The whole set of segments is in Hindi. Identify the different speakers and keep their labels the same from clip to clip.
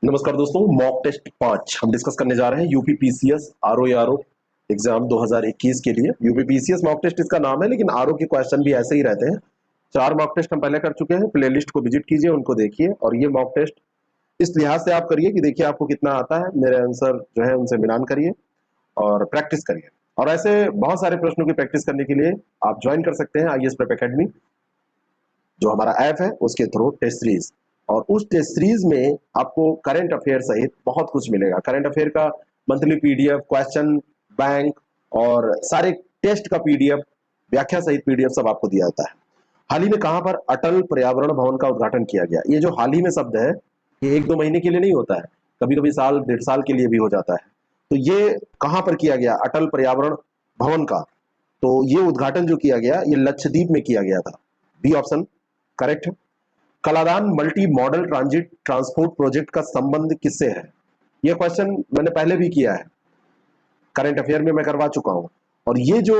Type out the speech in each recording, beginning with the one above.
Speaker 1: नमस्कार दोस्तों, मॉक टेस्ट 5 हम डिस्कस करने जा रहे हैं यूपी पीसीएस आरओ एग्जाम 2021 के लिए। यूपी पीसीएस मॉक टेस्ट इसका नाम है, लेकिन आरओ के क्वेश्चन भी ऐसे ही रहते हैं। 4 मॉक टेस्ट हम पहले कर चुके हैं, प्लेलिस्ट को विजिट कीजिए, उनको देखिए। और ये मॉक टेस्ट इस लिहाज से आप करिए कि देखिए आपको कितना आता है, मेरे आंसर जो है उनसे मिलान करिए और प्रैक्टिस करिए। और ऐसे बहुत सारे प्रश्नों की प्रैक्टिस करने के लिए आप ज्वाइन कर सकते हैं आईएएस प्रेप एकेडमी, जो हमारा ऐप है उसके थ्रू टेस्ट सीरीज। और उस टेस्ट सीरीज में आपको करंट अफेयर सहित बहुत कुछ मिलेगा। करंट अफेयर का मंथली पीडीएफ, क्वेश्चन बैंक और सारे टेस्ट का पीडीएफ, व्याख्या सहित पीडीएफ सब आपको दिया जाता है। हाल ही में कहां पर अटल पर्यावरण भवन का उद्घाटन किया गया। ये जो हाल ही में शब्द है, ये 1-2 महीने के लिए नहीं होता है, कभी कभी साल 1.5 साल के लिए भी हो जाता है। तो ये कहां पर किया गया अटल पर्यावरण भवन का? तो ये उद्घाटन जो किया गया ये लक्षद्वीप में किया गया था। बी ऑप्शन करेक्ट है। Kaladan multi modal transit transport project का संबंध किससे है? यह क्वेश्चन मैंने पहले भी किया है, करंट अफेयर में मैं करवा चुका हूं। और ये जो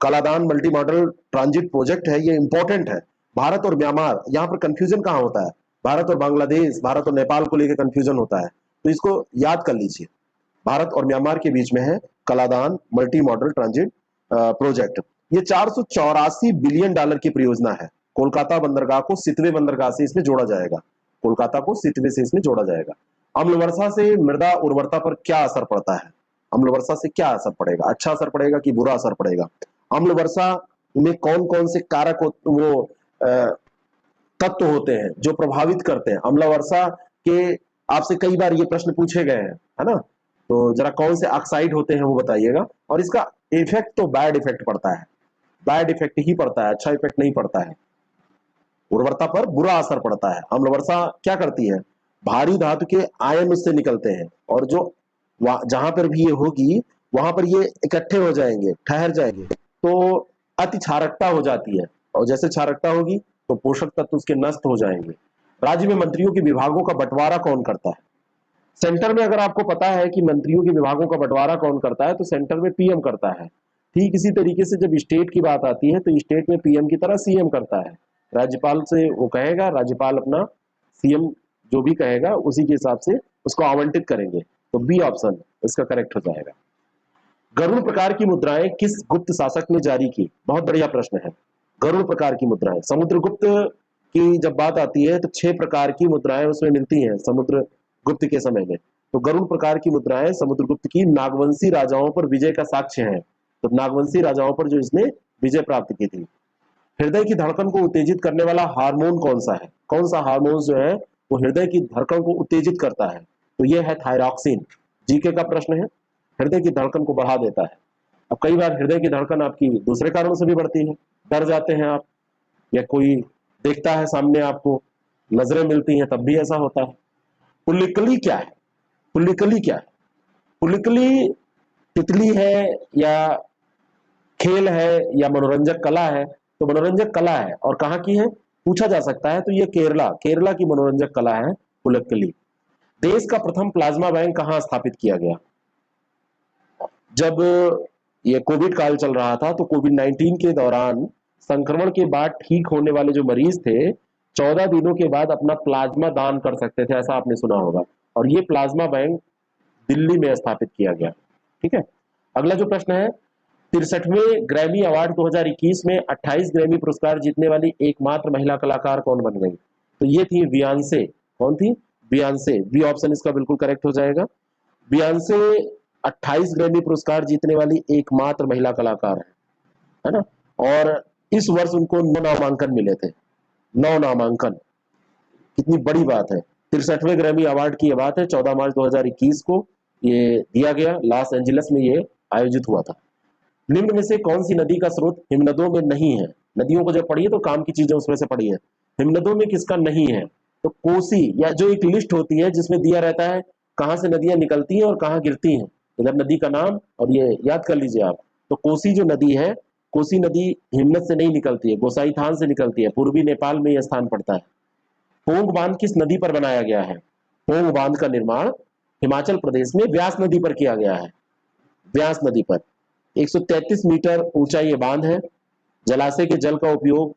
Speaker 1: Kaladan multi modal transit project है ये इंपॉर्टेंट है। भारत और म्यांमार, यहां पर कंफ्यूजन कहां होता है? भारत और बांग्लादेश, भारत और नेपाल को लेकर कंफ्यूजन होता है, तो इसको याद कर लीजिए। भारत और म्यांमार के बीच में है Kaladan multi modal transit project. ये 484 बिलियन डॉलर की परियोजना है। कोलकाता बंदरगाह को सितवे बंदरगाह से इसमें जोड़ा जाएगा। कोलकाता को सितवे से इसमें जोड़ा जाएगा। अम्ल वर्षा से मृदा उर्वरता पर क्या असर पड़ता है? अम्ल वर्षा से क्या असर पड़ेगा? अच्छा असर पड़ेगा कि बुरा असर पड़ेगा? अम्ल वर्षा में कौन कौन से कारक वो तत्व होते हैं जो प्रभावित करते हैं अम्ल वर्षा के? आपसे कई बार ये प्रश्न पूछे गए हैं, है ना? तो जरा कौन से ऑक्साइड होते हैं वो बताइएगा। और इसका इफेक्ट तो बैड इफेक्ट पड़ता है, बैड इफेक्ट ही पड़ता है, अच्छा इफेक्ट नहीं पड़ता है। उर्वरता पर बुरा असर पड़ता है। अम्ल वर्षा क्या करती है? भारी धातु के आयन उससे निकलते हैं, और जो जहां पर भी ये होगी वहां पर ये इकट्ठे हो जाएंगे, ठहर जाएंगे, तो अति क्षारकता हो जाती है। और जैसे क्षारकता होगी तो पोषक तत्व उसके नष्ट हो जाएंगे। राज्य में मंत्रियों के विभागों का बंटवारा कौन करता है? सेंटर में अगर आपको पता है कि मंत्रियों के विभागों का बंटवारा कौन करता है, तो सेंटर में पीएम करता है। ठीक इसी तरीके से जब स्टेट की बात आती है तो स्टेट में पीएम की तरह सीएम करता है। राज्यपाल से वो कहेगा, राज्यपाल अपना सीएम जो भी कहेगा उसी के हिसाब से उसको आवंटित करेंगे। तो बी ऑप्शन इसका करेक्ट हो जाएगा। गरुड़ प्रकार की मुद्राएं किस गुप्त शासक ने जारी की? बहुत बढ़िया प्रश्न है। गरुड़ प्रकार की मुद्राएं, समुद्रगुप्त की जब बात आती है तो 6 प्रकार की मुद्राएं उसमें मिलती हैं समुद्रगुप्त के समय में। तो गरुड़ प्रकार की मुद्राएं समुद्रगुप्त की नागवंशी राजाओं पर विजय का साक्ष्य है। तो नागवंशी राजाओं पर जो इसने विजय प्राप्त की थी। हृदय की धड़कन को उत्तेजित करने वाला हार्मोन कौन सा है? कौन सा हार्मोन जो है वो हृदय की धड़कन को उत्तेजित करता है? तो ये है थायरॉक्सिन। जीके का प्रश्न है, हृदय की धड़कन को बढ़ा देता है। अब कई बार हृदय की धड़कन आपकी दूसरे कारणों से भी बढ़ती है, डर जाते हैं आप, या कोई देखता है सामने आपको, नजरें मिलती हैं, तब भी ऐसा होता है। पुलिकली क्या है? पुलिकली क्या है? पुलिकली तितली है या खेल है या मनोरंजक कला है? तो मनोरंजक कला है। और कहाँ की है पूछा जा सकता है, तो ये केरला, केरला की मनोरंजक कला है पुलिकली। देश का प्रथम प्लाज्मा बैंक कहाँ स्थापित किया गया? जब ये कोविड काल चल रहा था तो कोविड-19 के दौरान संक्रमण के बाद ठीक होने वाले जो मरीज थे 14 दिनों के बाद अपना प्लाज्मा दान कर सकते थे, ऐसा आपने सुना होगा। और ये प्लाज्मा बैंक दिल्ली में स्थापित किया गया। ठीक है। अगला जो प्रश्न है, 63वें ग्रैमी अवार्ड 2021 में 28 ग्रैमी पुरस्कार जीतने वाली एकमात्र महिला कलाकार कौन बन गई? तो ये थी बियॉन्से। कौन थी? बियॉन्से। बी ऑप्शन इसका बिल्कुल करेक्ट हो जाएगा। बियॉन्से 28 ग्रैमी पुरस्कार जीतने वाली एकमात्र महिला कलाकार है ना? और इस वर्ष उनको 9 नामांकन मिले थे। 9 नामांकन, कितनी बड़ी बात है। 63वें ग्रैमी अवार्ड की यह बात है, 14 मार्च 2021 को ये दिया गया। लॉस एंजलिस में ये आयोजित हुआ था। निम्न में से कौन सी नदी का स्रोत हिमनदों में नहीं है? नदियों को जब पढ़िए तो काम की चीजें उसमें से पढ़िए। हिमनदों में किसका नहीं है? तो कोसी, या जो एक लिस्ट होती है जिसमें दिया रहता है कहां से नदियां निकलती हैं और कहां गिरती हैं, इधर नदी का नाम और ये याद कर लीजिए आप। तो कोसी जो नदी है, कोसी नदी हिमनद से नहीं निकलती है, गोसाई थान से निकलती है। पूर्वी नेपाल में यह स्थान पड़ता है। पोंग बांध किस नदी पर बनाया गया है? पोंग बांध का निर्माण हिमाचल प्रदेश में व्यास नदी पर किया गया है। व्यास नदी पर 133 मीटर ऊंचा ये बांध है। जलाशय के जल का उपयोग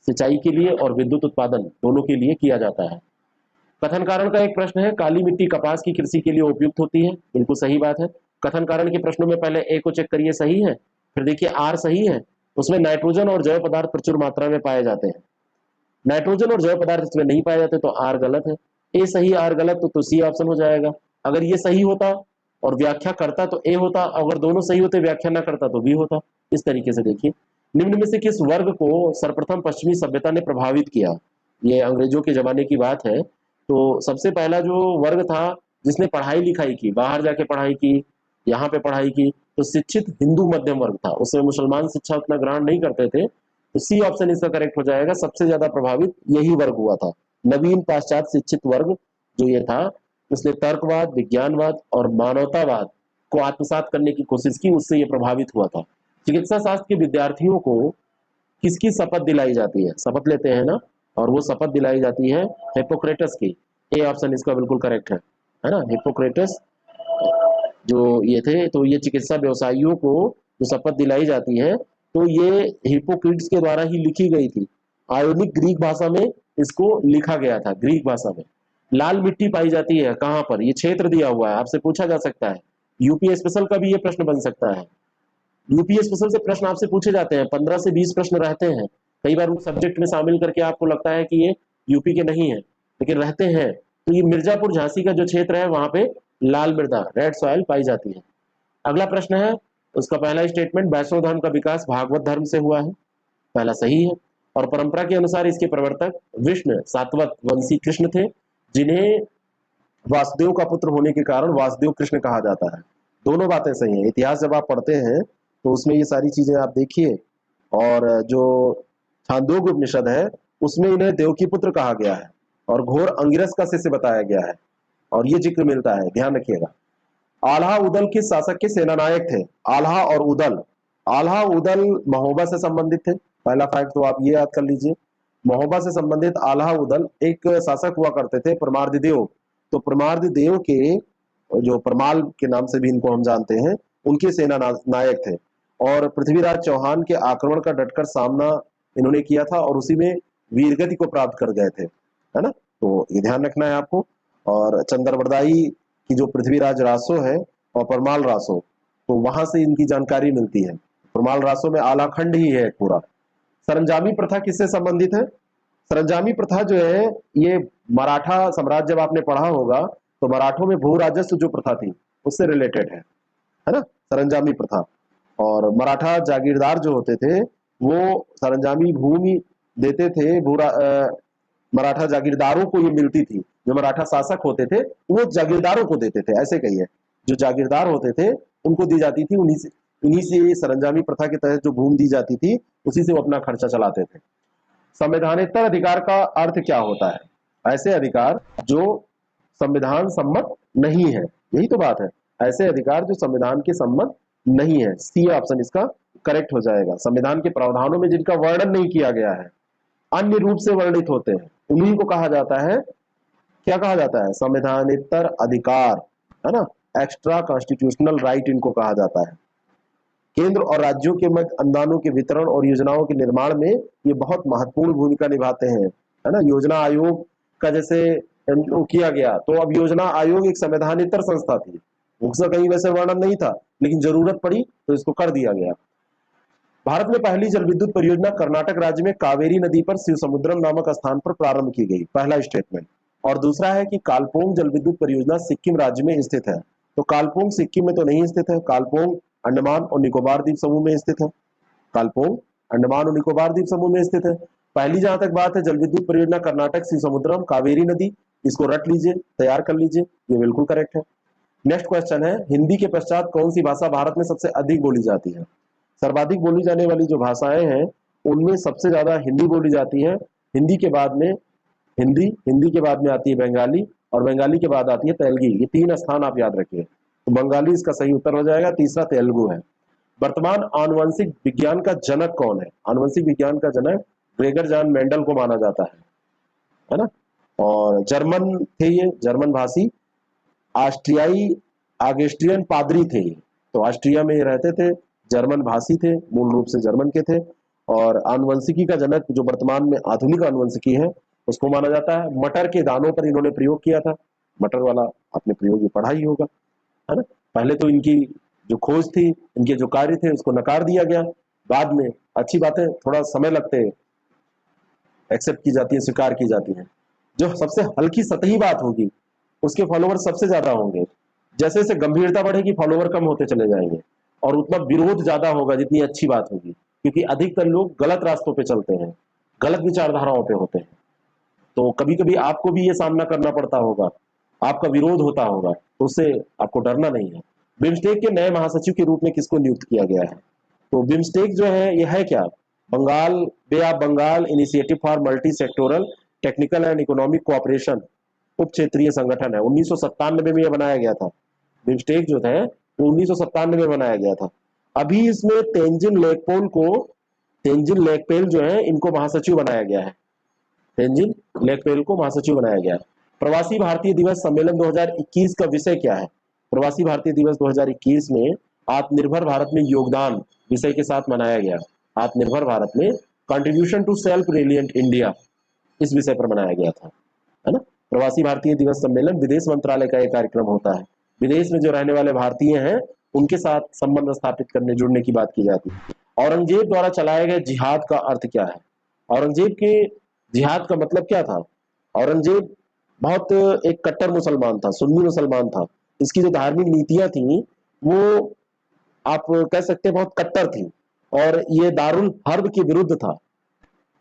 Speaker 1: सिंचाई के लिए और विद्युत उत्पादन दोनों के लिए किया जाता है। कथन कारण का एक प्रश्न है, काली मिट्टी कपास की कृषि के लिए उपयुक्त होती है, बिल्कुल सही बात है। कथन कारण के प्रश्नों में पहले ए को चेक करिए, सही है। फिर देखिए आर सही है, उसमें नाइट्रोजन और जैव पदार्थ प्रचुर मात्रा में पाए जाते हैं। नाइट्रोजन और जैव पदार्थ इसमें नहीं पाए जाते, तो आर गलत है। ए सही आर गलत, तो सी ऑप्शन हो जाएगा। अगर ये सही होता और व्याख्या करता तो ए होता, अगर दोनों सही होते व्याख्या ना करता तो बी होता। इस तरीके से देखिए, निम्न में से किस वर्ग को सर्वप्रथम पश्चिमी सभ्यता ने प्रभावित किया। ये अंग्रेजों के जमाने की बात है। तो सबसे पहला जो वर्ग था जिसने पढ़ाई लिखाई की, बाहर जाके पढ़ाई की, यहाँ पे पढ़ाई की, तो शिक्षित हिंदू मध्यम वर्ग था। उसमें मुसलमान शिक्षा उतना ग्रहण नहीं करते थे। तो सी ऑप्शन इसका करेक्ट हो जाएगा। सबसे ज्यादा प्रभावित यही वर्ग हुआ था। नवीन पाश्चात्य शिक्षित वर्ग जो ये था, उसने तर्कवाद, विज्ञानवाद और मानवतावाद को आत्मसात करने की कोशिश की, उससे ये प्रभावित हुआ था। चिकित्सा शास्त्र के विद्यार्थियों को किसकी शपथ दिलाई जाती है, शपथ लेते हैं ना, और वो शपथ दिलाई जाती है हिप्पोक्रेटस की। ए ऑप्शन इसका बिल्कुल करेक्ट है ना। हिप्पोक्रेटस जो ये थे, तो ये चिकित्सा व्यवसायियों को जो शपथ दिलाई जाती है, तो ये हिप्पोक्रेट्स के द्वारा ही लिखी गई थी। आयोनिक ग्रीक भाषा में इसको लिखा गया था, ग्रीक भाषा में। लाल मिट्टी पाई जाती है कहाँ पर, ये क्षेत्र दिया हुआ है, आपसे पूछा जा सकता है। यूपी स्पेशल का भी ये प्रश्न बन सकता है। यूपी स्पेशल से प्रश्न आपसे पूछे जाते हैं, 15 से 20 प्रश्न रहते हैं। कई बार उन सब्जेक्ट में शामिल करके आपको लगता है कि ये यूपी के नहीं है, लेकिन रहते हैं। तो ये मिर्जापुर झांसी का जो क्षेत्र है, वहां पे लाल मृदा, रेड सॉइल पाई जाती है। अगला प्रश्न है, उसका पहला स्टेटमेंट, वैष्णव धर्म का विकास भागवत धर्म से हुआ है, पहला सही है। और परंपरा के अनुसार इसके प्रवर्तक विष्णु सातवत वंशी कृष्ण थे, जिन्हें वासुदेव का पुत्र होने के कारण वासुदेव कृष्ण कहा जाता है। दोनों बातें सही है। इतिहास जब आप पढ़ते हैं तो उसमें ये सारी चीजें आप देखिए। और जो छांदोग्य उपनिषद है, उसमें इन्हें देव की पुत्र कहा गया है और घोर अंगिरस का शिष्य बताया गया है, और ये जिक्र मिलता है, ध्यान रखिएगा। आल्हा उदल किस शासक के सेनानायक थे। आल्हा और उदल, आल्हा उदल महोबा से संबंधित थे, पहला फैक्ट तो आप ये याद कर लीजिए। महोबा से संबंधित आल्हा उदल एक शासक हुआ करते थे, परमार्दिदेव। तो परमार्दिदेव के, जो परमाल के नाम से भी इनको हम जानते हैं, उनके सेना नायक थे। और पृथ्वीराज चौहान के आक्रमण का डटकर सामना इन्होंने किया था, और उसी में वीरगति को प्राप्त कर गए थे, है ना। तो ये ध्यान रखना है आपको। और चंद्रवरदाई की जो पृथ्वीराज रासो है और परमाल रासो, तो वहां से इनकी जानकारी मिलती है। परमाल रासो में आलाखंड ही है पूरा। सरंजामी प्रथा किससे संबंधित है। सरंजामी प्रथा जो है, ये मराठा साम्राज्य जब आपने पढ़ा होगा, तो मराठों में भू राजस्व जो प्रथा थी उससे रिलेटेड है ना, सरंजामी प्रथा। और मराठा जागीरदार जो होते थे, वो सरंजामी भूमि देते थे। मराठा जागीरदारों को ये मिलती थी। जो मराठा शासक होते थे वो जागीरदारों को देते थे, ऐसे कहिए। जो जागीरदार होते थे उनको दी जाती थी, उन्हीं से सरंजामी प्रथा के तहत जो भूमि दी जाती थी, उसी से वो अपना खर्चा चलाते थे। संवैधानिकता अधिकार का अर्थ क्या होता है। ऐसे अधिकार जो संविधान सम्मत नहीं है, यही तो बात है। ऐसे अधिकार जो संविधान के सम्मत नहीं है, सी ऑप्शन इसका करेक्ट हो जाएगा। संविधान के प्रावधानों में जिनका वर्णन नहीं किया गया है, अन्य रूप से वर्णित होते हैं, उन्हीं को कहा जाता है, क्या कहा जाता है, संवैधानितर अधिकार, है ना। एक्स्ट्रा कॉन्स्टिट्यूशनल राइट इनको कहा जाता है। केंद्र और राज्यों के मध्य अनुदानों के वितरण और योजनाओं के निर्माण में ये बहुत महत्वपूर्ण भूमिका निभाते हैं, है ना। योजना आयोग का जैसे किया गया, तो अब योजना आयोग एक संवैधानितर संस्था थी, उसका कहीं वैसे वर्णन नहीं था, लेकिन जरूरत पड़ी तो इसको कर दिया गया। भारत में पहली जल विद्युत परियोजना कर्नाटक राज्य में कावेरी नदी पर शिव समुद्रम नामक स्थान पर प्रारंभ की गई, पहला स्टेटमेंट। और दूसरा है कि कालपोंग जल विद्युत परियोजना सिक्किम राज्य में स्थित है। तो कालपोंग सिक्किम में तो नहीं स्थित है, कालपोंग अंडमान और निकोबार द्वीप समूह में स्थित है। कालपोंग अंडमान और निकोबार द्वीप समूह में स्थित है। पहली जहां तक बात है, जल विद्युत परियोजना कर्नाटक शिव समुद्रम कावेरी नदी, इसको रट लीजिए, तैयार कर लीजिए, ये बिल्कुल करेक्ट है। नेक्स्ट क्वेश्चन है, हिंदी के पश्चात कौन सी भाषा भारत में सबसे अधिक बोली जाती है। सर्वाधिक बोली जाने वाली जो भाषाएं हैं, उनमें सबसे ज्यादा हिंदी बोली जाती है। हिंदी के बाद में हिंदी के बाद में आती है बंगाली, और बंगाली के बाद आती है तेलुगु। ये तीन स्थान आप याद रखिए। तो बंगाली इसका सही उत्तर हो जाएगा, तीसरा तेलुगु है। वर्तमान आनुवंशिक विज्ञान का जनक कौन है। आनुवंशिक विज्ञान का जनक ग्रेगर जॉन मेंडल को माना जाता है ना। और जर्मन थे ये, जर्मन भाषी ऑस्ट्रियाई ऑगस्ट्रियन पादरी थे। तो ऑस्ट्रिया में रहते थे, जर्मन भाषी थे, मूल रूप से जर्मन के थे। और आनुवंशिकी का जनक जो वर्तमान में आधुनिक आनुवंशिकी है, उसको माना जाता है। मटर के दानों पर इन्होंने प्रयोग किया था, मटर वाला आपने प्रयोग ये पढ़ा ही होगा, है ना। पहले तो इनकी जो खोज थी, इनके जो कार्य थे, उसको नकार दिया गया। बाद में अच्छी बातें थोड़ा समय लगते हैं, एक्सेप्ट की जाती है, स्वीकार की जाती है। जो सबसे हल्की सतही बात होगी उसके फॉलोवर सबसे ज्यादा होंगे। जैसे जैसे गंभीरता बढ़ेगी फॉलोवर कम होते चले जाएंगे, और उतना विरोध ज्यादा होगा जितनी अच्छी बात होगी, क्योंकि अधिकतर लोग गलत रास्तों पे चलते हैं, गलत विचारधाराओं पे होते हैं। तो कभी कभी आपको भी ये सामना करना पड़ता होगा, आपका विरोध होता होगा, तो उससे आपको डरना नहीं है। बिम्स्टेक के नए महासचिव के रूप में किसको नियुक्त किया गया है? तो बिम्स्टेक जो है ये है क्या? Bengal bay of Bengal initiative for multi sectoral technical and economic cooperation उप क्षेत्रीय संगठन है। 1997 में यह बनाया गया था। बिम्स्टेक जो है वो 1997 में बनाया गया था। अभी इसमें तेंजिन लेकपेल जो है इनको महासचिव बनाया गया है। तेंजिन लेकपेल को महासचिव बनाया गया है। प्रवासी भारतीय दिवस सम्मेलन 2021 का विषय क्या है? प्रवासी भारतीय दिवस 2021 में आत्मनिर्भर भारत में योगदान विषय के साथ मनाया गया। आत्मनिर्भर भारत में कंट्रीब्यूशन टू सेल्फ रिलियंट इंडिया, इस विषय पर मनाया गया था, है ना। प्रवासी भारतीय दिवस सम्मेलन विदेश मंत्रालय का एक कार्यक्रम होता है। विदेश में जो रहने वाले भारतीय हैं उनके साथ संबंध स्थापित करने जुड़ने की बात की जाती है। औरंगजेब द्वारा चलाए गए जिहाद का अर्थ क्या है? औरंगजेब के जिहाद का मतलब क्या था? औरंगजेब बहुत एक कट्टर मुसलमान था, सुन्नी मुसलमान था। इसकी जो धार्मिक नीतियां थी वो आप कह सकते हैं बहुत कट्टर थी, और ये दारुल हर्ब के विरुद्ध था।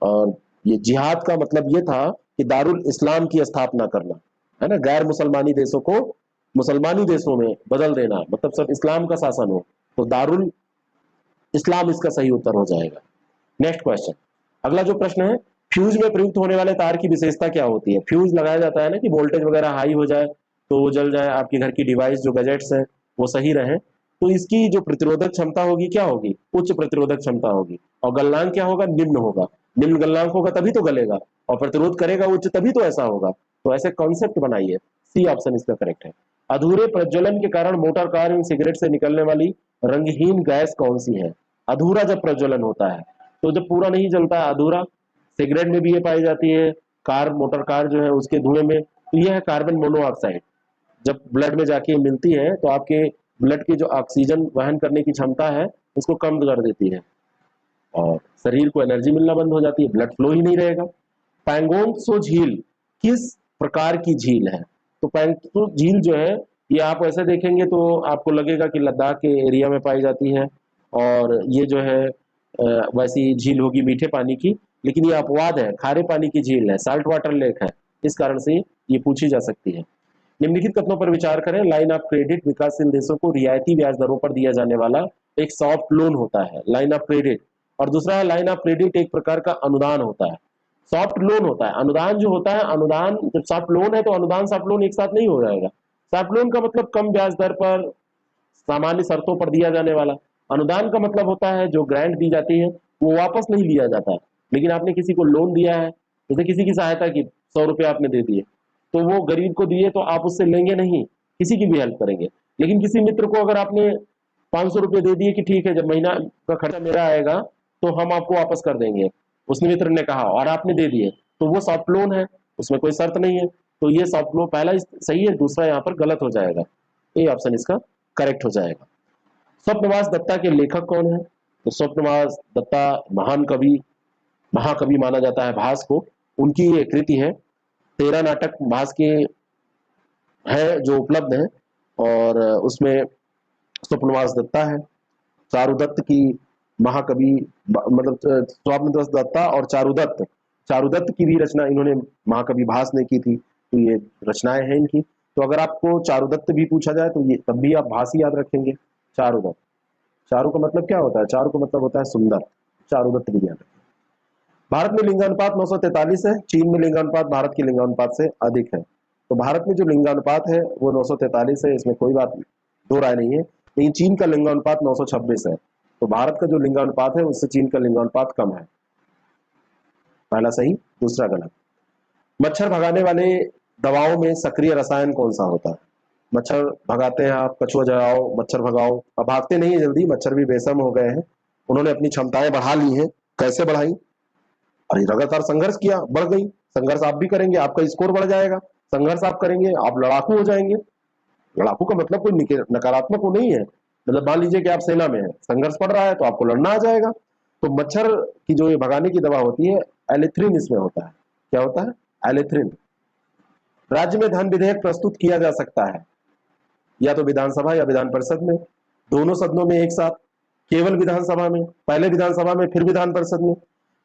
Speaker 1: और ये जिहाद का मतलब ये था कि दारुल इस्लाम की स्थापना करना, है ना, गैर मुसलमानी देशों को मुसलमानी देशों में बदल देना, मतलब सब इस्लाम का शासन हो, तो दारुल इस्लाम इसका सही उत्तर हो जाएगा। नेक्स्ट क्वेश्चन, अगला जो प्रश्न है, फ्यूज में प्रयुक्त होने वाले तार की विशेषता क्या होती है? फ्यूज लगाया जाता है ना कि वोल्टेज वगैरह हाई हो जाए तो वो जल जाए, आपके घर की डिवाइस जो गैजेट्स है वो सही रहे। तो इसकी जो प्रतिरोधक क्षमता होगी क्या होगी? उच्च प्रतिरोधक क्षमता होगी। और गलनांक क्या होगा? निम्न होगा। निम्न गलनांक होगा तभी तो गलेगा, और प्रतिरोध करेगा उच्च तभी तो ऐसा होगा। तो ऐसे कॉन्सेप्ट बनाइए। सी ऑप्शन इसका करेक्ट है। अधूरे प्रज्वलन के कारण मोटर कार एवं सिगरेट से निकलने वाली रंगहीन गैस कौन सी है? अधूरा जब प्रज्वलन होता है, तो जब पूरा नहीं जलता है, अधूरा। सिगरेट में भी ये पाई जाती है, मोटर कार जो है उसके धुएं में। तो यह है कार्बन मोनोऑक्साइड। जब ब्लड में जाके मिलती है तो आपके ब्लड की जो ऑक्सीजन वहन करने की क्षमता है उसको कम कर देती है, और शरीर को एनर्जी मिलना बंद हो जाती है, ब्लड फ्लो ही नहीं रहेगा। पैंगोंग त्सो झील किस प्रकार की झील है? तो पैंगोंग झील जो है ये आप ऐसे देखेंगे तो आपको लगेगा कि लद्दाख के एरिया में पाई जाती है, और ये जो है वैसी झील होगी मीठे पानी की, लेकिन ये अपवाद है, खारे पानी की झील है, साल्ट वाटर लेक है, इस कारण से ये पूछी जा सकती है। निम्नलिखित कथनों पर विचार करें। लाइन ऑफ क्रेडिट विकासशील देशों को रियायती ब्याज दरों पर दिया जाने वाला एक सॉफ्ट लोन होता है, लाइन ऑफ क्रेडिट। और दूसरा है लाइन ऑफ क्रेडिट एक प्रकार का अनुदान होता है, सॉफ्ट लोन होता है। अनुदान जो होता है, अनुदान जब सॉफ्ट लोन है तो अनुदान सॉफ्ट लोन एक साथ नहीं हो जाएगा। सॉफ्ट लोन का मतलब कम ब्याज दर पर सामान्य शर्तों पर दिया जाने वाला। अनुदान का मतलब होता है जो ग्रांट दी जाती है वो वापस नहीं लिया जाता है। लेकिन आपने किसी को लोन दिया है, जैसे किसी की सहायता की, 100 रुपये आपने दे दिए, तो वो गरीब को दिए तो आप उससे लेंगे नहीं, किसी की भी हेल्प करेंगे। लेकिन किसी मित्र को अगर आपने 500 रुपये दे दिए कि ठीक है जब महीना का खर्चा मेरा आएगा तो हम आपको वापस कर देंगे, उस मित्र ने कहा और आपने दे दिए, तो वो सॉफ्ट लोन है, उसमें कोई शर्त नहीं है। तो ये सॉफ्ट लोन पहला सही है, दूसरा यहाँ पर गलत हो जाएगा। ये ऑप्शन इसका करेक्ट हो जाएगा। स्वप्नवास दत्ता के लेखक कौन है? तो स्वप्नवास दत्ता महान कवि, महाकवि माना जाता है भास को। उनकी ये कृति है, 13 नाटक भास के है जो उपलब्ध है, और उसमें स्वप्नवास दत्ता है। चारुदत्त की महाकवि, मतलब स्वप्नवास दत्ता और चारुदत्त, चारुदत्त की भी रचना इन्होंने महाकवि भास ने की थी। तो ये रचनाएं हैं इनकी। तो अगर आपको चारुदत्त भी पूछा जाए तो ये तब भी आप भास ही याद रखेंगे। चारुदत्त, चारु का मतलब क्या होता है? चारु का मतलब होता है सुंदर। चारुदत्त भी याद रखें। भारत में लिंगानुपात 943 है, चीन में लिंगानुपात भारत के लिंगानुपात से अधिक है। तो भारत में जो लिंगानुपात है वो 943 है, इसमें कोई बात दो राय नहीं है। लेकिन चीन का लिंगानुपात 926 है। तो भारत का जो लिंगानुपात है उससे चीन का लिंगानुपात कम है। पहला सही, दूसरा गलत। मच्छर भगाने वाले दवाओं में सक्रिय रसायन कौन सा होता है? मच्छर भगाते हैं आप, कछुआ जलाओ, मच्छर भगाओ, अब भागते नहीं है जल्दी, मच्छर भी बेसम हो गए हैं, उन्होंने अपनी क्षमताएं बढ़ा ली हैं। कैसे बढ़ाई? अरे लगातार संघर्ष किया, बढ़ गई। संघर्ष आप भी करेंगे, आपका स्कोर बढ़ जाएगा। संघर्ष आप करेंगे, आप लड़ाकू हो जाएंगे। लड़ाकू का मतलब कोई नकारात्मक वो नहीं है, मतलब मान लीजिए कि आप सेना में है, संघर्ष पड़ रहा है तो आपको लड़ना आ जाएगा। तो मच्छर की जो ये भगाने की दवा होती है, एलिथ्रिन इसमें होता है। क्या होता है? एलिथ्रिन। राज्य में धन विधेयक प्रस्तुत किया जा सकता है या तो विधानसभा या विधान परिषद में, दोनों सदनों में एक साथ, केवल विधानसभा में, पहले विधानसभा में फिर विधान परिषद में।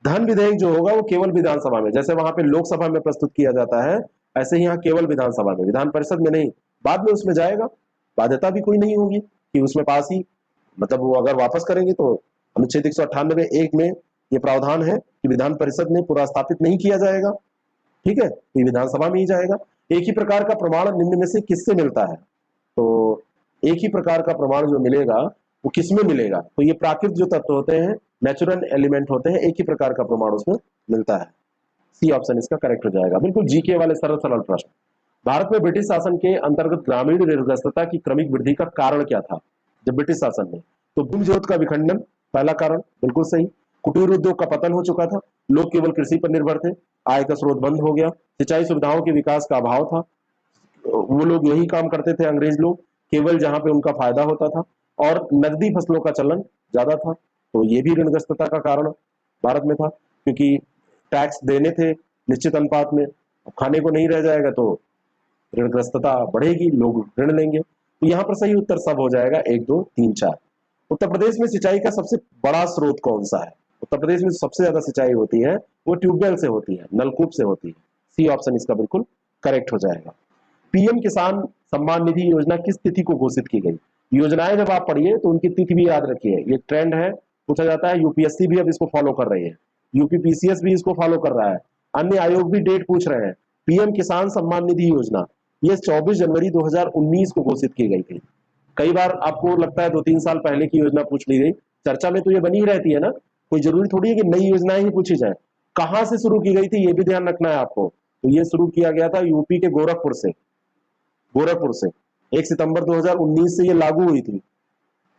Speaker 1: धन विधेयक जो होगा वो केवल विधानसभा में, जैसे वहां पे लोकसभा में प्रस्तुत किया जाता है, ऐसे ही यहाँ केवल विधानसभा में, विधान परिषद में नहीं। बाद में उसमें जाएगा, बाध्यता भी कोई नहीं होगी कि उसमें पास ही, मतलब वो अगर वापस करेंगे तो अनुच्छेद 198(1) में ये प्रावधान है कि विधान परिषद में पुनर्स्थापित नहीं किया जाएगा, ठीक है, ये विधानसभा में ही जाएगा। एक ही प्रकार का प्रमाण निम्न में से किससे मिलता है? तो एक ही प्रकार का प्रमाण जो मिलेगा वो किसमें मिलेगा? तो ये प्राकृतिक जो तत्व होते हैं, नेचुरल एलिमेंट होते हैं, एक ही प्रकार का प्रमाण उसमें मिलता है। सी ऑप्शन इसका करेक्ट हो जाएगा। बिल्कुल जीके वाले सरल सरल प्रश्न। भारत में ब्रिटिश शासन के अंतर्गत ग्रामीण ऋणग्रस्तता की क्रमिक वृद्धि का कारण क्या था जब ब्रिटिश शासन में? तो भूमि जोत का विखंडन पहला कारण, बिल्कुल सही। कुटीर उद्योग का पतन हो चुका था, लोग केवल कृषि पर निर्भर थे, आय का स्रोत बंद हो गया, सिंचाई सुविधाओं के विकास का अभाव था, वो लोग यही काम करते थे अंग्रेज लोग, केवल जहां पे उनका फायदा होता था, और नकदी फसलों का चलन ज्यादा था। तो ये भी ऋणग्रस्तता का कारण भारत में था, क्योंकि टैक्स देने थे निश्चित अनुपात में, खाने को नहीं रह जाएगा तो ऋणग्रस्तता बढ़ेगी, लोग ऋण लेंगे। तो यहाँ पर सही उत्तर सब हो जाएगा, 1 2 3 4। उत्तर प्रदेश में सिंचाई का सबसे बड़ा स्रोत कौन सा है? उत्तर प्रदेश में सबसे ज्यादा सिंचाई होती है वो ट्यूबवेल से होती है, नलकूप से होती है। सी ऑप्शन इसका बिल्कुल करेक्ट हो जाएगा। पीएम किसान सम्मान निधि योजना किस तिथि को घोषित की गई? योजनाएं जब आप पढ़िए तो उनकी तिथि भी याद रखिए, ये ट्रेंड है, पूछा जाता है। यूपीएससी भी अब इसको फॉलो कर रही है, यूपीपीसीएस भी इसको फॉलो कर रहा है, अन्य आयोग भी डेट पूछ रहे हैं। पीएम किसान सम्मान निधि योजना ये 24 जनवरी 2019 को घोषित की गई थी। कई बार आपको लगता है 2-3 साल पहले की योजना पूछ ली गई, चर्चा में तो ये बनी ही रहती है ना, कोई जरूरी थोड़ी है कि नई योजनाएं ही पूछी जाए। कहां से शुरू की गई थी ये भी ध्यान रखना है आपको। तो ये शुरू किया गया था यूपी के गोरखपुर से, गोरखपुर से 1 सितंबर 2019 से ये लागू हुई थी।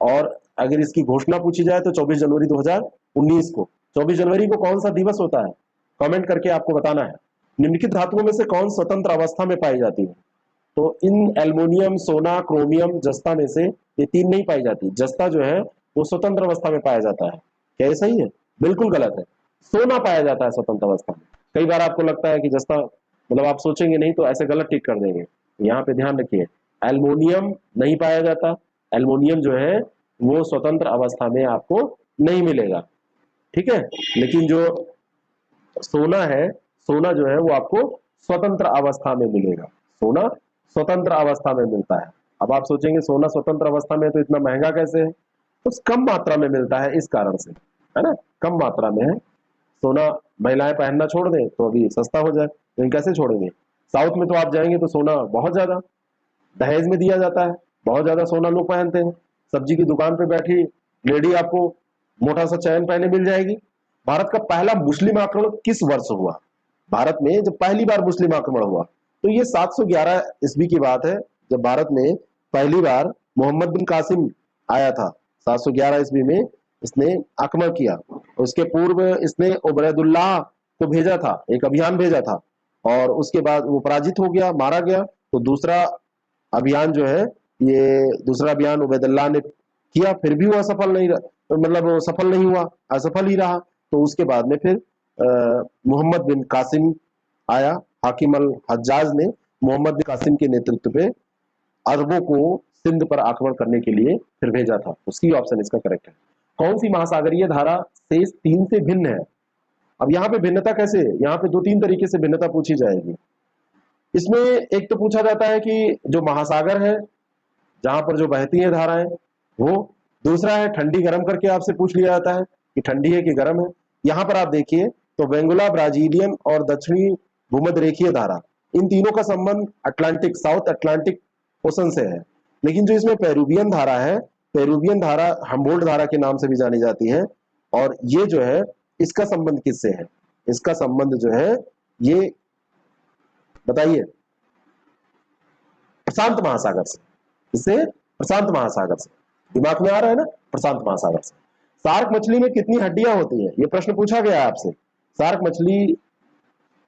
Speaker 1: और अगर इसकी घोषणा पूछी जाए तो 24 जनवरी 2019 को। 24 जनवरी को कौन सा दिवस होता है? कमेंट करके आपको बताना है। निम्नलिखित धातुओं में से कौन स्वतंत्र अवस्था में पाई जाती है? तो इन एल्युमिनियम, सोना, क्रोमियम, जस्ता में से ये 3 नहीं पाई जाती। जस्ता जो है वो स्वतंत्र अवस्था में पाया जाता है। क्या ये सही है? बिल्कुल गलत है, सोना पाया जाता है स्वतंत्र अवस्था में। कई बार आपको लगता है कि जस्ता, मतलब आप सोचेंगे नहीं तो ऐसे गलत टिक कर देंगे, यहाँ पे ध्यान रखिए, एल्युमिनियम नहीं पाया जाता। एल्युमिनियम जो है वो स्वतंत्र अवस्था में आपको नहीं मिलेगा, ठीक है। लेकिन जो सोना है, सोना जो है वो आपको स्वतंत्र अवस्था में मिलेगा, सोना स्वतंत्र अवस्था में मिलता है। अब आप सोचेंगे सोना स्वतंत्र अवस्था में तो इतना महंगा कैसे है? तो कम मात्रा में मिलता है इस कारण से, है ना, कम मात्रा में है। सोना महिलाएं पहनना छोड़ दें तो अभी सस्ता हो जाए, लेकिन कैसे छोड़ेंगे? साउथ में तो आप जाएंगे तो सोना बहुत ज्यादा दहेज में दिया जाता है, बहुत ज्यादा सोना लोग पहनते हैं। सब्जी की दुकान पे बैठी लेडी आपको मोटा सा चैन पहने मिल जाएगी। भारत का पहला मुस्लिम आक्रमण किस वर्ष हुआ? भारत में जब पहली बार मुस्लिम आक्रमण हुआ तो ये 711 ईस्वी की बात है, जब भारत में पहली बार मोहम्मद बिन कासिम आया था। 711 ईस्वी में इसने आक्रमण किया। उसके पूर्व इसने उबैदुल्लाह को भेजा था, एक अभियान भेजा था, और उसके बाद वो पराजित हो गया, मारा गया। तो दूसरा अभियान जो है, ये दूसरा अभियान उबैदुल्लाह ने किया, फिर भी वो असफल नहीं रहा, मतलब वो सफल नहीं हुआ, असफल ही रहा। तो उसके बाद में फिर मोहम्मद बिन कासिम आया। हाकिम अल हज्जाज ने मोहम्मद बिन कासिम के नेतृत्व पे अरबों को सिंध पर आक्रमण करने के लिए फिर भेजा था। उसकी ऑप्शन इसका करेक्ट है। कौन सी महासागरीय धारा शेष 3 से भिन्न है? अब यहाँ पे भिन्नता कैसे? यहाँ पे 2-3 तरीके से भिन्नता पूछी जाएगी। इसमें एक तो पूछा जाता है कि जो महासागर है जहां पर जो बहती है धाराएं वो, दूसरा है ठंडी गर्म करके आपसे पूछ लिया जाता है कि ठंडी है कि गर्म है। यहां पर आप देखिए तो बेंगुला, ब्राजीलियन और दक्षिणी भूमध्य रेखीय धारा, इन तीनों का संबंध अटलांटिक, साउथ अटलांटिक ओशन से है। लेकिन जो इसमें पेरुवियन धारा है, पेरुवियन धारा हम्बोल्ट धारा के नाम से भी जानी जाती है, और ये जो है इसका संबंध किससे है? इसका संबंध जो है ये बताइए, प्रशांत महासागर से। इससे प्रशांत महासागर से, दिमाग में आ रहा है ना, प्रशांत महासागर से। शार्क मछली में कितनी हड्डियां होती है? ये प्रश्न पूछा गया है आपसे। शार्क मछली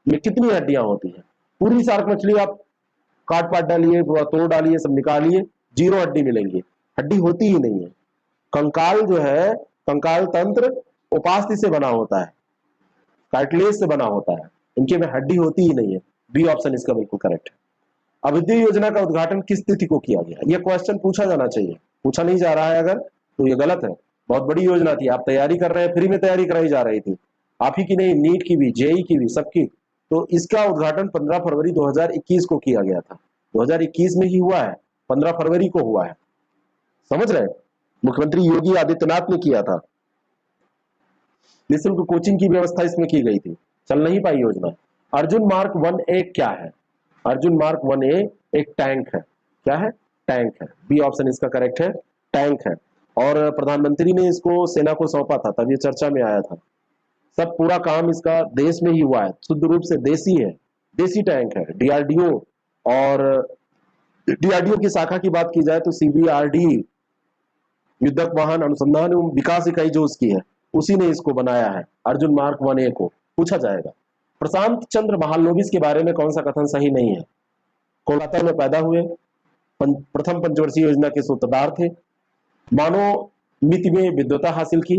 Speaker 1: में कितनी हड्डियां होती हैं? पूरी शार्क मछली आप काट पाट डालिए, तोड़ डालिए, सब निकालिए, 0 हड्डी मिलेंगी, हड्डी होती ही नहीं है। कंकाल जो है, कंकाल तंत्र उपास्थि से बना होता है, कार्टिलेज से बना होता है, इनके में हड्डी होती ही नहीं है। बी ऑप्शन इसका बिल्कुल करेक्ट है। अभिद्य योजना का उद्घाटन किस तिथि को किया गया? यह क्वेश्चन पूछा जाना चाहिए, पूछा नहीं जा रहा है अगर तो ये गलत है। बहुत बड़ी योजना थी, आप तैयारी कर रहे हैं, फ्री में तैयारी कराई जा रही थी, आप ही की नहीं, नीट की भी, जेई की भी, सबकी। तो इसका उद्घाटन 15 फरवरी 2021 को किया गया था, 2021 में ही हुआ है, 15 फरवरी को हुआ है, समझ रहे हैं? मुख्यमंत्री योगी आदित्यनाथ ने किया था। निःशुल्क कोचिंग की व्यवस्था इसमें की गई थी, चल नहीं पाई योजना। अर्जुन मार्क 1A क्या है? अर्जुन मार्क 1A एक टैंक है। क्या है? टैंक है। बी ऑप्शन इसका करेक्ट है, टैंक है। और प्रधानमंत्री ने इसको सेना को सौंपा था, तब ये चर्चा में आया था। सब पूरा काम इसका देश में ही हुआ है, शुद्ध रूप से देसी है, देसी टैंक है। डीआरडीओ, और डीआरडीओ की शाखा की बात की जाए तो सीबीआरडी, युद्धक वाहन अनुसंधान एवं विकास इकाई जो उसकी है, उसी ने इसको बनाया है, अर्जुन मार्क 1A को। पूछा जाएगा। प्रशांत चंद्र महालनोबिस के बारे में कौन सा कथन सही नहीं है? कोलकाता में पैदा हुए, प्रथम पंचवर्षीय योजना के सूत्रधार थे, मानव मिति में विद्वता हासिल की,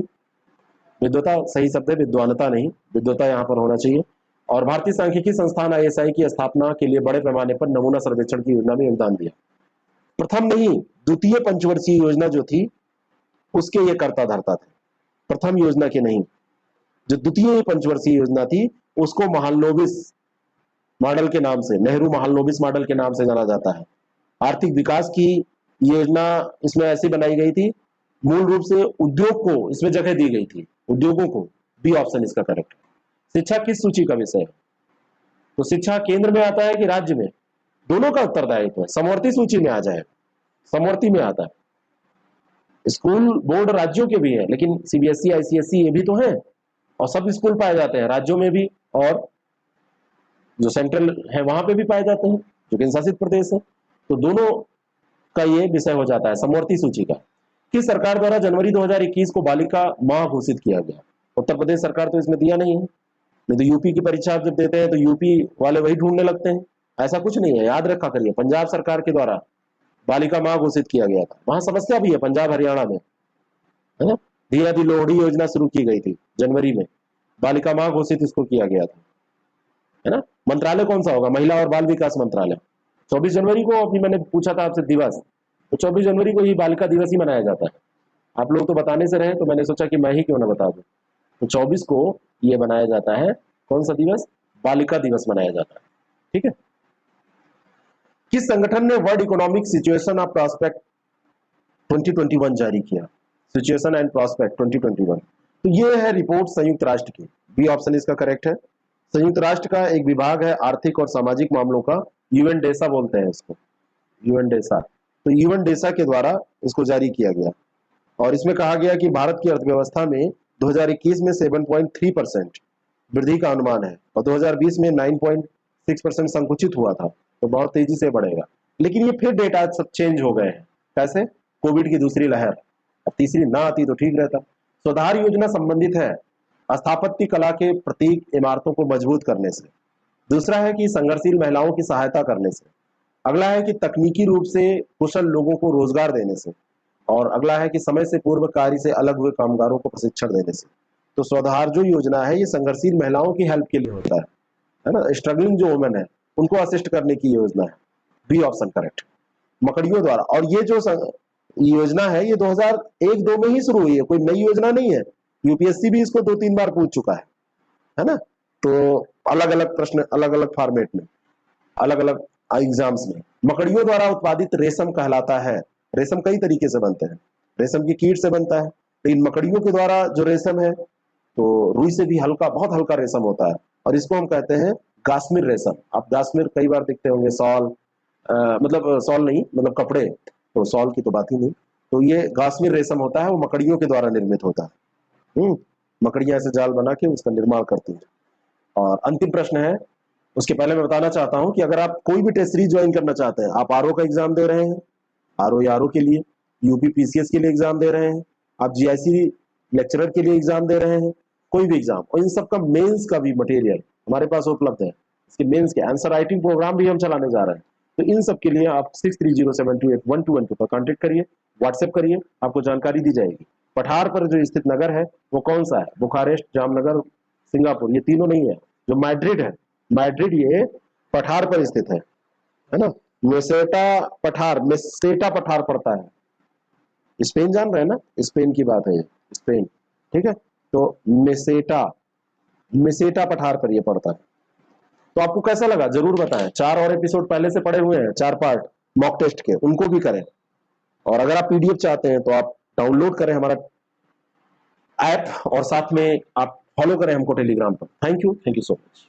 Speaker 1: विद्वता सही शब्द है, विद्वानता नहीं, विद्वता यहां पर होना चाहिए। और भारतीय सांख्यिकी संस्थान ISI की स्थापना के लिए बड़े पैमाने पर नमूना सर्वेक्षण की योजना में योगदान दिया। प्रथम नहीं, द्वितीय पंचवर्षीय योजना जो थी उसके ये कर्ता धर्ता थे, प्रथम योजना के नहीं। जो द्वितीय पंचवर्षीय योजना थी उसको महालनोबिस मॉडल के नाम से, नेहरू महालनोबिस मॉडल के नाम से जाना जाता है। आर्थिक विकास की योजना इसमें ऐसी बनाई गई थी, मूल रूप से उद्योग को इसमें जगह दी गई थी, उद्योगों को। बी ऑप्शन इसका करेक्ट है। शिक्षा किस सूची का विषय है? तो शिक्षा केंद्र में आता है कि राज्य में? दोनों का उत्तरदायित्व है, समवर्ती सूची में आ जाए, समवर्ती में आता है। स्कूल बोर्ड राज्यों के भी है, लेकिन CBSE ICSE ये भी तो है, और सब स्कूल पाए जाते हैं राज्यों में भी, और जो सेंट्रल है वहां पे भी पाए जाते हैं, जो केंद्र शासित प्रदेश है। तो दोनों का ये विषय हो जाता है, समवर्ती सूची का। किस सरकार द्वारा जनवरी 2021 को बालिका माह घोषित किया गया? उत्तर प्रदेश सरकार तो इसमें दिया नहीं है, नहीं तो यूपी की परीक्षा आप जब देते हैं तो यूपी वाले वही ढूंढने लगते हैं। ऐसा कुछ नहीं है, याद रखा करिए, पंजाब सरकार के द्वारा बालिका माह घोषित किया गया था। वहां समस्या भी है पंजाब हरियाणा में, है ना। धीरे धीरे लोहड़ी योजना शुरू की गई थी जनवरी में, बालिका माह घोषित इसको किया गया था, है ना। मंत्रालय कौन सा होगा? महिला और बाल विकास मंत्रालय। 24 जनवरी को अभी मैंने पूछा था आपसे दिवस, तो 24 जनवरी को ही बालिका दिवस ही मनाया जाता है। आप लोग तो बताने से रहे, तो मैंने सोचा कि मैं ही क्यों ना बता दूं। तो 24 को ये मनाया जाता है, कौन सा दिवस? बालिका दिवस मनाया जाता है, ठीक है। किस संगठन ने world economic situation of prospect 2021 जारी किया? सिचुएशन एंड प्रॉस्पेक्ट 2021, तो ये है रिपोर्ट संयुक्त राष्ट्र की। बी ऑप्शन इसका करेक्ट है। संयुक्त राष्ट्र का एक विभाग है आर्थिक और सामाजिक मामलों का, यूएनडेसा बोलते हैं इसको, यूएनडेसा। तो यूएनडेसा के द्वारा इसको जारी किया गया, और इसमें कहा गया कि भारत की अर्थव्यवस्था में 2021 में 7.3% वृद्धि का अनुमान है, और 2020 में 9.6% संकुचित हुआ था, तो बहुत तेजी से बढ़ेगा। लेकिन ये फिर डेटा सब चेंज हो गए हैं। कैसे? कोविड की दूसरी लहर, अब तीसरी ना आती तो ठीक रहता। सुधार योजना संबंधित है स्थापत्य कला के प्रतीक इमारतों को मजबूत करने से। दूसरा है कि संघर्षशील महिलाओं की सहायता करने से। अगला है कि तकनीकी रूप से कुशल लोगों को रोजगार देने से। और अगला है कि समय से पूर्व कार्य से अलग हुए कामगारों को प्रशिक्षण देने से। तो सुधार जो योजना है ये संघर्षशील महिलाओं की हेल्प के लिए होता है ना, स्ट्रगलिंग जो वुमेन है उनको असिस्ट करने की योजना है। B option correct. मकड़ियों द्वारा, और ये जो योजना है ये 2001-2 में ही शुरू हुई है, कोई नई योजना नहीं है। यूपीएससी भी इसको 2-3 बार पूछ चुका है ना। तो अलग अलग प्रश्न, अलग अलग फॉर्मेट में, अलग अलग एग्जाम्स में। मकड़ियों द्वारा उत्पादित रेशम कहलाता है। रेशम कई तरीके से बनते हैं, रेशम की कीट से बनता है, लेकिन मकड़ियों के द्वारा जो रेशम है तो रुई से भी हल्का, बहुत हल्का रेशम होता है, और इसको हम कहते हैं गास्मिर रेशम। आप गास्मिर कई बार दिखते होंगे, सॉल मतलब सॉल नहीं, मतलब कपड़े, तो सॉल की तो बात ही नहीं। तो ये गास्मिर रेशम होता है, वो मकड़ियों के द्वारा निर्मित होता है। मकड़ियां ऐसे जाल बना के उसका निर्माण करती हैं। और अंतिम प्रश्न है, उसके पहले मैं बताना चाहता हूं कि अगर आप कोई भी टेस्ट सीरीज ज्वाइन करना चाहते हैं, आप आरओ का एग्जाम दे रहे हैं, आरओ के लिए, यूपी पीसीएस के लिए एग्जाम दे रहे हैं, आप जीआईसी लेक्चरर के लिए एग्जाम दे रहे हैं, कोई भी एग्जाम, और इन सब का मेंस का भी मटेरियल हमारे पास उपलब्ध है। इसके मेंस के आंसर राइटिंग प्रोग्राम भी हम चलाने जा रहे हैं। तो इन सब के लिए आप 6307281212 पर कांटेक्ट करिए, व्हाट्सएप करिए, आपको जानकारी दी जाएगी। पठार पर जो स्थित नगर है वो कौन सा है? बुखारेस्ट, जामनगर, सिंगापुर, ये तीनों नहीं है। जो मैड्रिड है, मैड्रिड ये पठार पर स्थित है ना। मेसेटा पठार पड़ता है, स्पेन जान रहे हैं ना, स्पेन की बात है ये, स्पेन, ठीक है। तो मेसेटा, मेसेटा पठार पर ये पड़ता है। तो आपको कैसा लगा जरूर बताएं। 4 और एपिसोड पहले से पड़े हुए हैं, 4 पार्ट मॉक टेस्ट के, उनको भी करें। और अगर आप पीडीएफ चाहते हैं तो आप डाउनलोड करें हमारा ऐप, और साथ में आप फॉलो करें हमको टेलीग्राम पर। Thank you so much.